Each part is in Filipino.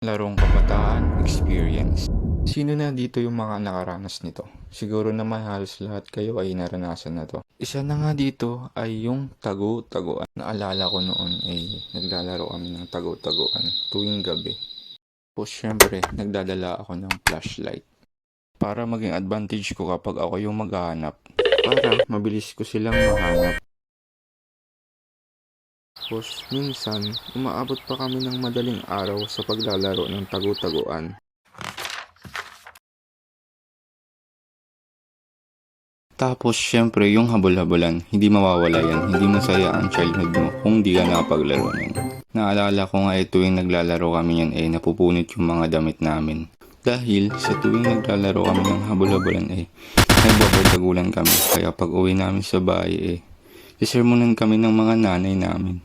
Larong kabataan experience. Sino na dito yung mga nakaranas nito? Siguro naman halos lahat kayo ay naranasan na to. Isa na nga dito ay yung tagu-taguan. Naalala ko noon ay naglalaro kami ng tagu-taguan tuwing gabi. Tapos syempre nagdadala ako ng flashlight. Para maging advantage ko kapag ako yung maghahanap. Para mabilis ko silang mahanap. Tapos minsan, umaabot pa kami ng madaling araw sa paglalaro ng tagu-taguan. Tapos syempre yung habol-habolan, hindi mawawala yan, hindi masaya ang childhood mo kung di ka nakapaglaro nun. Naalala ko nga tuwing naglalaro kami yan napupunit yung mga damit namin. Dahil sa tuwing naglalaro kami ng habol-habolan nagbabardagulan kami. Kaya pag uwi namin sa bahay sisermonan kami ng mga nanay namin.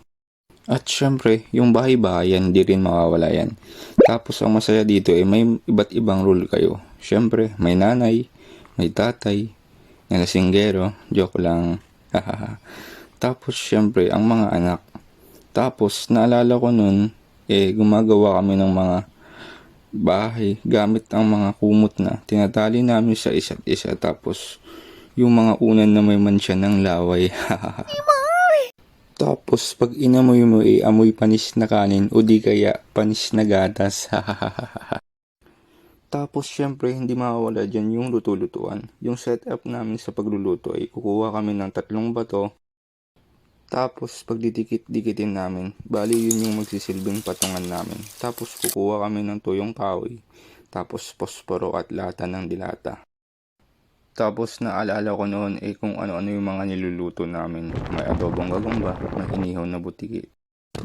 At syempre, yung bahay-bahayan, di rin mawawala yan. Tapos ang masaya dito may iba't ibang role kayo. Syempre, may nanay, may tatay, may lasinggero, joke lang. Tapos syempre, ang mga anak. Tapos naalala ko nun, gumagawa kami ng mga bahay gamit ang mga kumot na tinatali namin sa isa't isa. Tapos yung mga unan na may mansya ng laway. Tapos pag inamoy mo amoy panis na kanin o di kaya panis na gatas. Tapos syempre hindi mawawala dyan yung luto-lutuan. Yung setup namin sa pagluluto kukuha kami ng 3 bato. Tapos pagdidikit-dikitin namin, bali yun yung magsisilbing patungan namin. Tapos kukuha kami ng tuyong kahoy. Tapos posporo at lata ng dilata. Tapos naalala ko noon kung ano-ano yung mga niluluto namin. May adobong gagamba, may inihaw na butiki.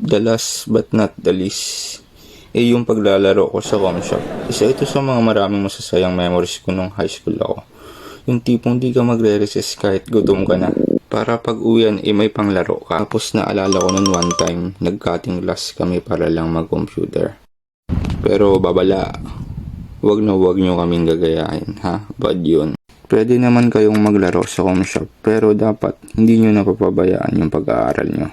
The last but not the least, yung paglalaro ko sa Comshop. Isa ito sa mga maraming masasayang memories ko nung high school ako. Yung tipong di ka magre-recess kahit gutom ka na. Para pag uwian may panglaro ka. Tapos naalala ko noon one time, nag-cutting class kami para lang mag-computer. Pero babala, wag nyo kaming gagayahin ha, bad yun. Pwede naman kayong maglaro sa Comshop pero dapat hindi nyo napapabayaan yung pag-aaral nyo.